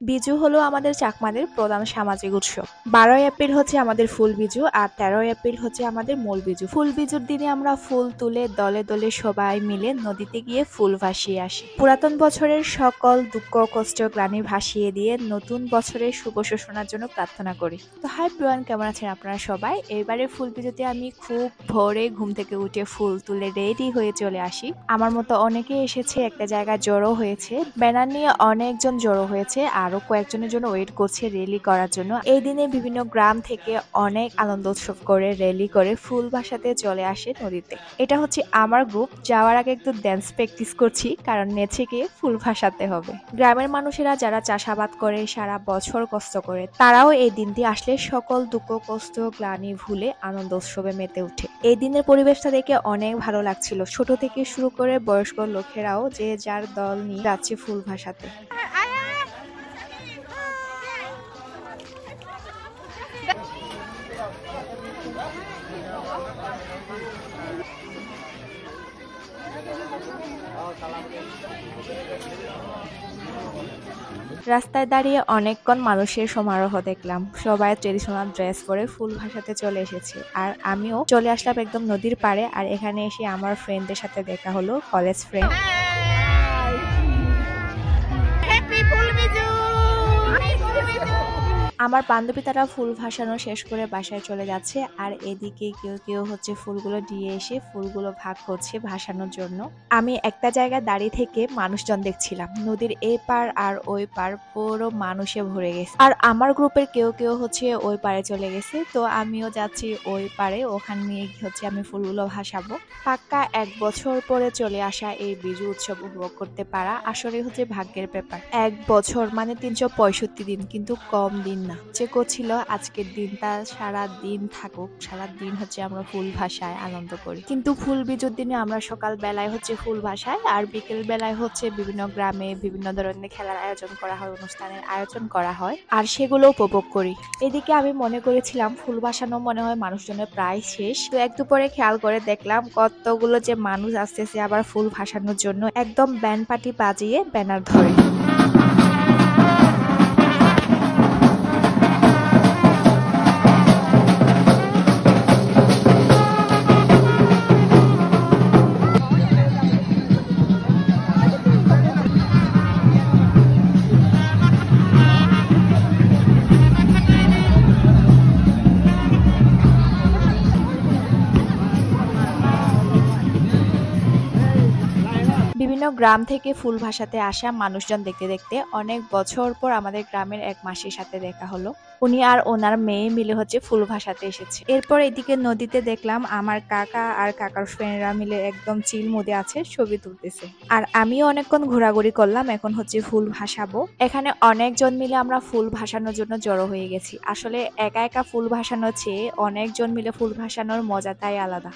বিজু হলো আমাদের চাকমাদের প্রধান সামাজিক উৎসব। ১২ই এপ্রিল হচ্ছে আমাদের ফুল বিজু আর ১৩ই এপ্রিল হচ্ছে আমাদের মূল বিজু। ফুল বিজুর দিনে আমরা ফুল তুলে দলে দলে সবাই মিলে নদীতে গিয়ে ফুল ভাসিয়ে আসি। পুরাতন বছরের সকল দুঃখ কষ্ট গ্লানি ভাসিয়ে দিয়ে নতুন বছরের শুভ সূচনার জন্য প্রার্থনা করি। তো হাই এভরিওয়ান, কেমন আছেন আপনারা সবাই? এবারে ফুল বিজুতে আমি খুব ভোরে ঘুম থেকে উঠে ফুল তুলে রেডি হয়ে চলে আসি। আমার মতো অনেকে এসেছে, একটা জায়গায় জড়ো হয়েছে, ব্যানার নিয়ে অনেকজন জড়ো হয়েছে, আরো কয়েকজনের জন্য ওয়েট করছে র্যালি করার জন্য। এই দিনে বিভিন্ন গ্রাম থেকে অনেক আনন্দ উৎসব করে র্যালি করে ফুল ভাসাতে চলে আসে নদীতে। এটা হচ্ছে আমার গ্রুপ। যাওয়ার আগে একটু ড্যান্স প্র্যাকটিস করছি, কারণ নেচে গিয়ে ফুল ভাসাতে হবে। গ্রামের মানুষেরা যারা চাষাবাদ করে সারা বছর কষ্ট করে, তারাও এই দিনটি আসলে সকল দুঃখ কষ্ট গ্লানি ভুলে আনন্দ উৎসবে মেতে ওঠে। এই দিনের পরিবেশটা দেখে অনেক ভালো লাগছিল। ছোট থেকে শুরু করে বয়স্ক লোকেরাও যে যার দল নিয়ে যাচ্ছে ফুল ভাসাতে। রাস্তায় দাঁড়িয়ে অনেকক্ষণ মানুষের সমারোহ দেখলাম। সবাই ট্রেডিশনাল ড্রেস পরে ফুল ভাসাতে চলে এসেছে, আর আমিও চলে আসলাম একদম নদীর পাড়ে। আর এখানে এসে আমার ফ্রেন্ডদের সাথে দেখা হলো, কলেজ ফ্রেন্ড। আমার বান্ধবী তারা ফুল ভাসানো শেষ করে বাসায় চলে যাচ্ছে, আর এদিকে কেউ কেউ হচ্ছে ফুলগুলো দিয়ে এসে ফুলগুলো ভাগ করছে ভাসানোর জন্য। আমি একটা জায়গায় দাঁড়িয়ে থেকে মানুষজন দেখছিলাম। নদীর এই পার আর ওই পার পুরো মানুষে ভরে গেছে, আর আমার গ্রুপের কেউ কেউ হচ্ছে ওই পারে চলে গেছে। তো আমিও যাচ্ছি ওই পারে, ওখানে নিয়ে হচ্ছে আমি ফুলগুলো ভাসাবো। পাক্কা ১ বছর পরে চলে আসা এই বিজু উৎসব উপভোগ করতে পারা আসলে হচ্ছে ভাগ্যের ব্যাপার। ১ বছর মানে ৩৬৫ দিন, কিন্তু কম দিন না। যে করছিল আজকের দিনটা সারা দিন থাকুক, সারা দিন হচ্ছে আমরা ফুল ভাসায় আনন্দ করি। কিন্তু ফুল বিজুর দিনে আমরা সকাল বেলায় হচ্ছে ফুল ভাসায়, আর বিকেল বেলায় হচ্ছে বিভিন্ন গ্রামে বিভিন্ন ধরনের খেলার আয়োজন করা হয়, অনুষ্ঠানের আয়োজন করা হয়, আর সেগুলো উপভোগ করি। এদিকে আমি মনে করেছিলাম ফুল ভাসানো মনে হয় মানুষজনের প্রায় শেষ। তো একটু পরে খেয়াল করে দেখলাম কতগুলো যে মানুষ আসতেছে আবার ফুল ভাসানোর জন্য, একদম ব্যান্ড পার্টি বাজিয়ে ব্যানার ধরে। বিভিন্ন গ্রাম থেকে ফুল ভাসাতে আসা মানুষজন দেখতে দেখতে অনেক বছর পর আমাদের গ্রামের এক মাসির সাথে দেখা হলো। উনি আর ওনার মেয়ে মিলে হচ্ছে ফুল ভাসাতে এসেছে। এরপর এদিকে নদীতে দেখলাম আমার কাকা আর কাকার ফ্রেন্ডরা মিলে একদম চিল মুদে আছে, ছবি তুলতেছে। আর আমিও অনেকক্ষণ ঘোরাঘুরি করলাম, এখন হচ্ছে ফুল ভাসাবো। এখানে অনেকজন মিলে আমরা ফুল ভাসানোর জন্য জড়ো হয়ে গেছি। আসলে একা একা ফুল ভাসানোর চেয়ে অনেকজন মিলে ফুল ভাসানোর মজাটাই আলাদা।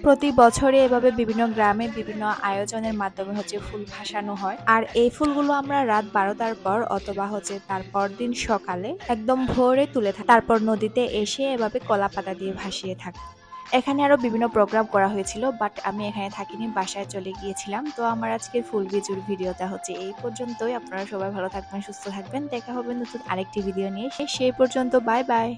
প্রতি বছরে এভাবে বিভিন্ন গ্রামে বিভিন্ন আয়োজনের মাধ্যমে হচ্ছে ফুল ভাসানো হয়, আর এই ফুলগুলো আমরা রাত ১২টার পর অথবা হচ্ছে তার পরদিন সকালে একদম ভোরে তুলে থাকি, তারপর নদীতে এসে এভাবে কলা পাতা দিয়ে ভাসিয়ে থাকি। এখানে আরো বিভিন্ন প্রোগ্রাম করা হয়েছিল, বাট আমি এখানে থাকিনি, বাসায় চলে গিয়েছিলাম। তো আমার আজকের ফুল বিজুর ভিডিওটা হচ্ছে এই পর্যন্তই। আপনারা সবাই ভালো থাকবেন, সুস্থ থাকবেন। দেখা হবে নতুন আরেকটি ভিডিও নিয়ে। সেই পর্যন্ত বাই বাই।